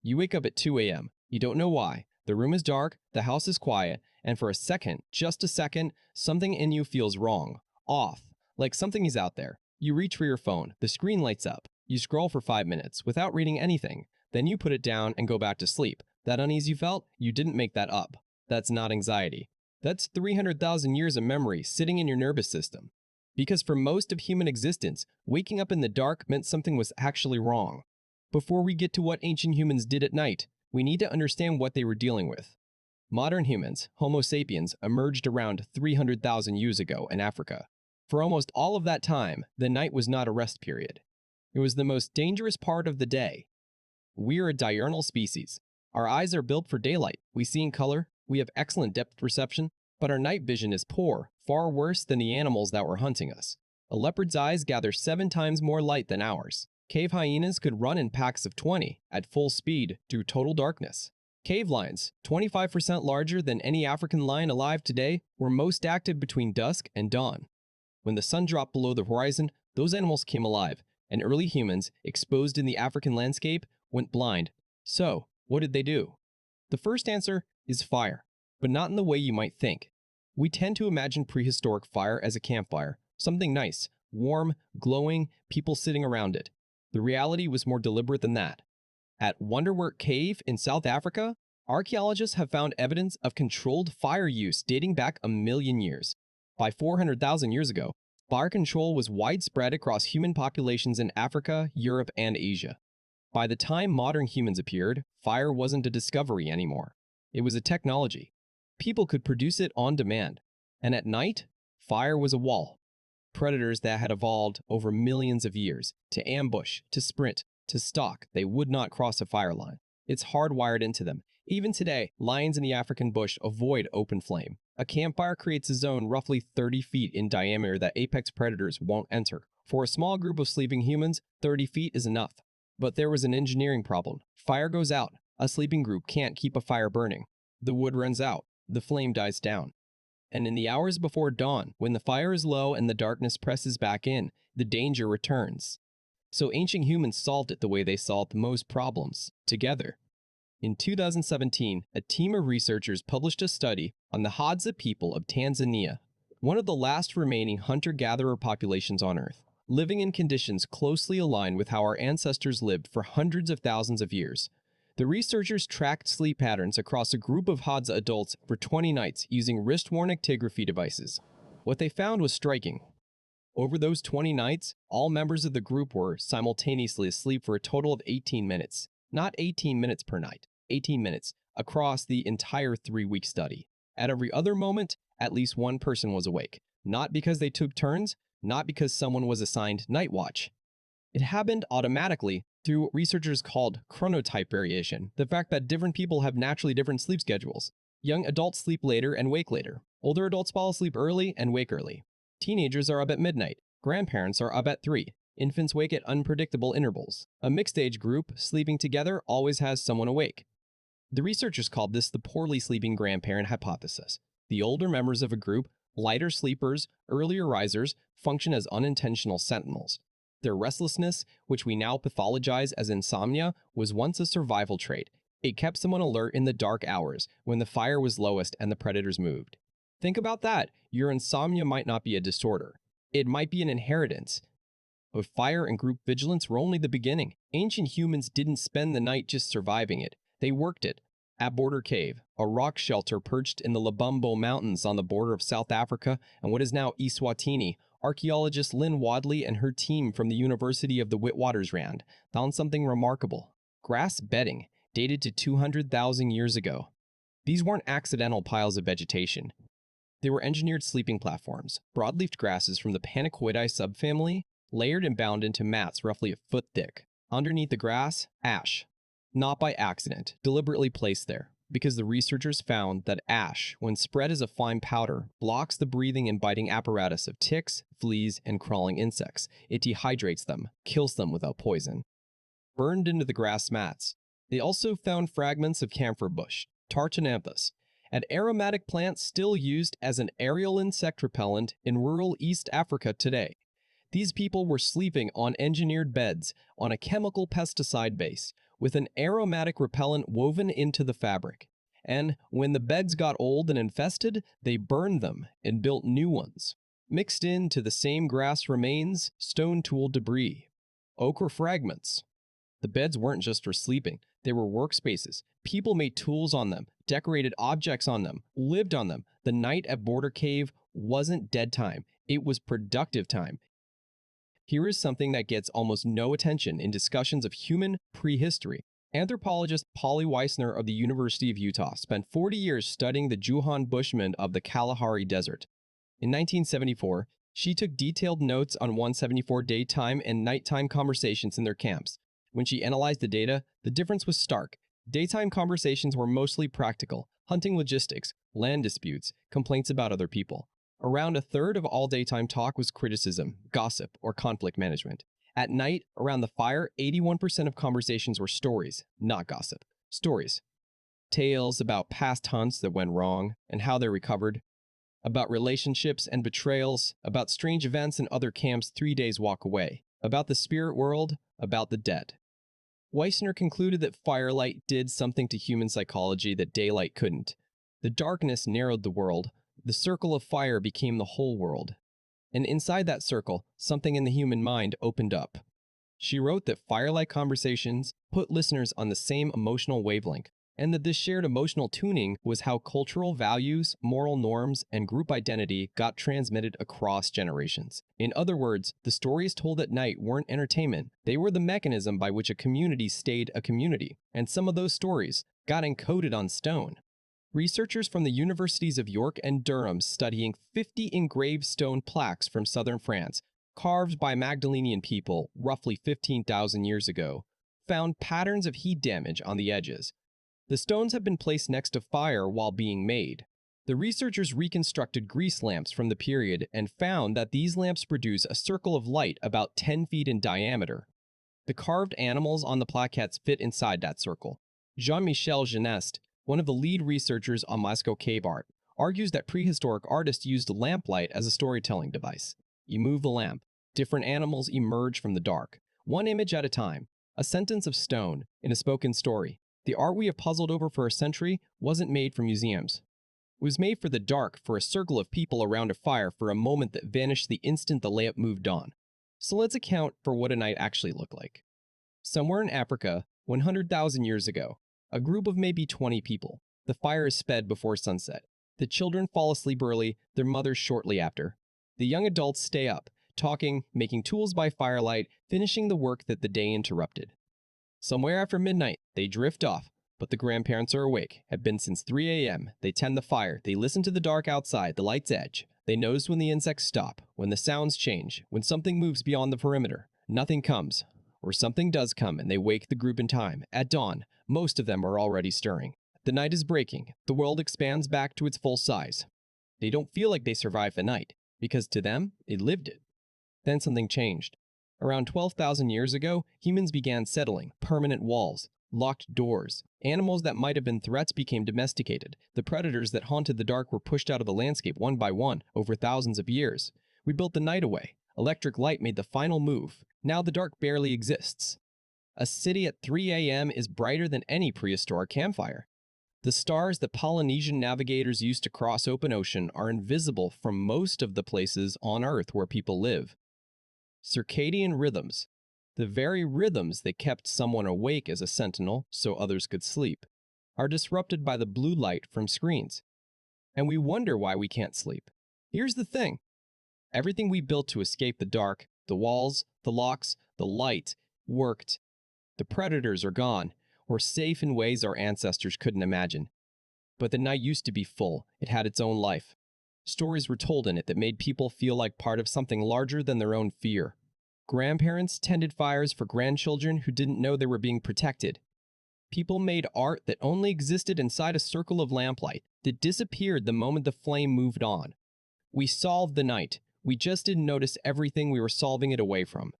You wake up at 2 a.m. You don't know why. The room is dark, the house is quiet, and for a second, just a second, something in you feels wrong, off, like something is out there. You reach for your phone, the screen lights up. You scroll for 5 minutes without reading anything. Then you put it down and go back to sleep. That unease you felt, you didn't make that up. That's not anxiety. That's 300,000 years of memory sitting in your nervous system. Because for most of human existence, waking up in the dark meant something was actually wrong. Before we get to what ancient humans did at night, we need to understand what they were dealing with. Modern humans, Homo sapiens, emerged around 300,000 years ago in Africa. For almost all of that time, the night was not a rest period. It was the most dangerous part of the day. We are a diurnal species. Our eyes are built for daylight. We see in color, we have excellent depth perception, but our night vision is poor, far worse than the animals that were hunting us. A leopard's eyes gather 7 times more light than ours. Cave hyenas could run in packs of 20 at full speed through total darkness. Cave lions, 25% larger than any African lion alive today, were most active between dusk and dawn. When the sun dropped below the horizon, those animals came alive, and early humans, exposed in the African landscape, went blind. So, what did they do? The first answer is fire, but not in the way you might think. We tend to imagine prehistoric fire as a campfire, something nice, warm, glowing, people sitting around it. The reality was more deliberate than that. At Wonderwork Cave in South Africa, archaeologists have found evidence of controlled fire use dating back 1,000,000 years. By 400,000 years ago, fire control was widespread across human populations in Africa, Europe, and Asia. By the time modern humans appeared, fire wasn't a discovery anymore. It was a technology. People could produce it on demand. And at night, fire was a wall. Predators that had evolved over millions of years to ambush, to sprint, to stalk, they would not cross a fire line. It's hardwired into them. Even today, lions in the African bush avoid open flame. A campfire creates a zone roughly 30 feet in diameter that apex predators won't enter. For a small group of sleeping humans, 30 feet is enough. But there was an engineering problem. Fire goes out. A sleeping group can't keep a fire burning. The wood runs out. The flame dies down. And in the hours before dawn, when the fire is low and the darkness presses back in, the danger returns. So ancient humans solved it the way they solved most problems, together. In 2017, a team of researchers published a study on the Hadza people of Tanzania, one of the last remaining hunter-gatherer populations on Earth, living in conditions closely aligned with how our ancestors lived for hundreds of thousands of years. The researchers tracked sleep patterns across a group of Hadza adults for 20 nights using wrist-worn actigraphy devices. What they found was striking. Over those 20 nights, all members of the group were simultaneously asleep for a total of 18 minutes. Not 18 minutes per night, 18 minutes across the entire 3-week study. At every other moment, at least one person was awake. Not because they took turns, not because someone was assigned night watch. It happened automatically through what researchers called chronotype variation, the fact that different people have naturally different sleep schedules. Young adults sleep later and wake later. Older adults fall asleep early and wake early. Teenagers are up at midnight. Grandparents are up at 3. Infants wake at unpredictable intervals. A mixed-age group sleeping together always has someone awake. The researchers called this the poorly sleeping grandparent hypothesis. The older members of a group, lighter sleepers, earlier risers, function as unintentional sentinels. Their restlessness, which we now pathologize as insomnia, was once a survival trait. It kept someone alert in the dark hours when the fire was lowest and the predators moved. Think about that. Your insomnia might not be a disorder. It might be an inheritance. But fire and group vigilance were only the beginning. Ancient humans didn't spend the night just surviving it. They worked it. At Border Cave, a rock shelter perched in the Lebombo Mountains on the border of South Africa and what is now Eswatini, archaeologist Lynn Wadley and her team from the University of the Witwatersrand found something remarkable. Grass bedding, dated to 200,000 years ago. These weren't accidental piles of vegetation. They were engineered sleeping platforms, broadleafed grasses from the Panacoidae subfamily, layered and bound into mats roughly a foot thick. Underneath the grass, ash. Not by accident, deliberately placed there, because the researchers found that ash, when spread as a fine powder, blocks the breathing and biting apparatus of ticks, fleas, and crawling insects. It dehydrates them, kills them without poison. Burned into the grass mats, they also found fragments of camphor bush, Tartananthus, an aromatic plant still used as an aerial insect repellent in rural East Africa today. These people were sleeping on engineered beds on a chemical pesticide base, with an aromatic repellent woven into the fabric. And when the beds got old and infested, they burned them and built new ones. Mixed into the same grass remains, stone tool debris, ochre fragments. The beds weren't just for sleeping, they were workspaces. People made tools on them, decorated objects on them, lived on them. The night at Border Cave wasn't dead time, it was productive time. Here is something that gets almost no attention in discussions of human prehistory. Anthropologist Polly Weissner of the University of Utah spent 40 years studying the Juhan Bushmen of the Kalahari Desert. In 1974, she took detailed notes on 174 daytime and nighttime conversations in their camps. When she analyzed the data, the difference was stark. Daytime conversations were mostly practical, hunting logistics, land disputes, complaints about other people. Around a third of all daytime talk was criticism, gossip, or conflict management. At night, around the fire, 81% of conversations were stories, not gossip. Stories. Tales about past hunts that went wrong and how they recovered. About relationships and betrayals, about strange events in other camps 3 days walk away. About the spirit world, about the dead. Weissner concluded that firelight did something to human psychology that daylight couldn't. The darkness narrowed the world. The circle of fire became the whole world. And inside that circle, something in the human mind opened up. She wrote that firelight conversations put listeners on the same emotional wavelength, and that this shared emotional tuning was how cultural values, moral norms, and group identity got transmitted across generations. In other words, the stories told at night weren't entertainment, they were the mechanism by which a community stayed a community, and some of those stories got encoded on stone. Researchers from the universities of York and Durham studying 50 engraved stone plaques from southern France, carved by Magdalenian people roughly 15,000 years ago, found patterns of heat damage on the edges. The stones had been placed next to fire while being made. The researchers reconstructed grease lamps from the period and found that these lamps produce a circle of light about 10 feet in diameter. The carved animals on the plaquettes fit inside that circle. Jean-Michel Geneste, one of the lead researchers on Lascaux cave art, argues that prehistoric artists used lamplight as a storytelling device. You move the lamp, different animals emerge from the dark, one image at a time, a sentence of stone in a spoken story. The art we have puzzled over for a century wasn't made for museums. It was made for the dark, for a circle of people around a fire for a moment that vanished the instant the lamp moved on. So let's account for what a night actually looked like. Somewhere in Africa, 100,000 years ago, a group of maybe 20 people. The fire is sped before sunset. The children fall asleep early, their mothers shortly after. The young adults stay up, talking, making tools by firelight, finishing the work that the day interrupted. Somewhere after midnight, they drift off, but the grandparents are awake, have been since 3 a.m. They tend the fire, they listen to the dark outside, the light's edge. They notice when the insects stop, when the sounds change, when something moves beyond the perimeter. Nothing comes, or something does come, and they wake the group in time. At dawn, most of them are already stirring. The night is breaking, the world expands back to its full size. They don't feel like they survived the night, because to them, they lived it. Then something changed. Around 12,000 years ago, humans began settling, permanent walls, locked doors. Animals that might have been threats became domesticated. The predators that haunted the dark were pushed out of the landscape one by one over thousands of years. We built the night away. Electric light made the final move. Now the dark barely exists. A city at 3 a.m. is brighter than any prehistoric campfire. The stars that Polynesian navigators used to cross open ocean are invisible from most of the places on Earth where people live. Circadian rhythms, the very rhythms that kept someone awake as a sentinel so others could sleep, are disrupted by the blue light from screens. And we wonder why we can't sleep. Here's the thing. Everything we built to escape the dark, the walls, the locks, the light, worked. The predators are gone. We're safe in ways our ancestors couldn't imagine. But the night used to be full. It had its own life. Stories were told in it that made people feel like part of something larger than their own fear. Grandparents tended fires for grandchildren who didn't know they were being protected. People made art that only existed inside a circle of lamplight, that disappeared the moment the flame moved on. We solved the night. We just didn't notice everything we were solving it away from.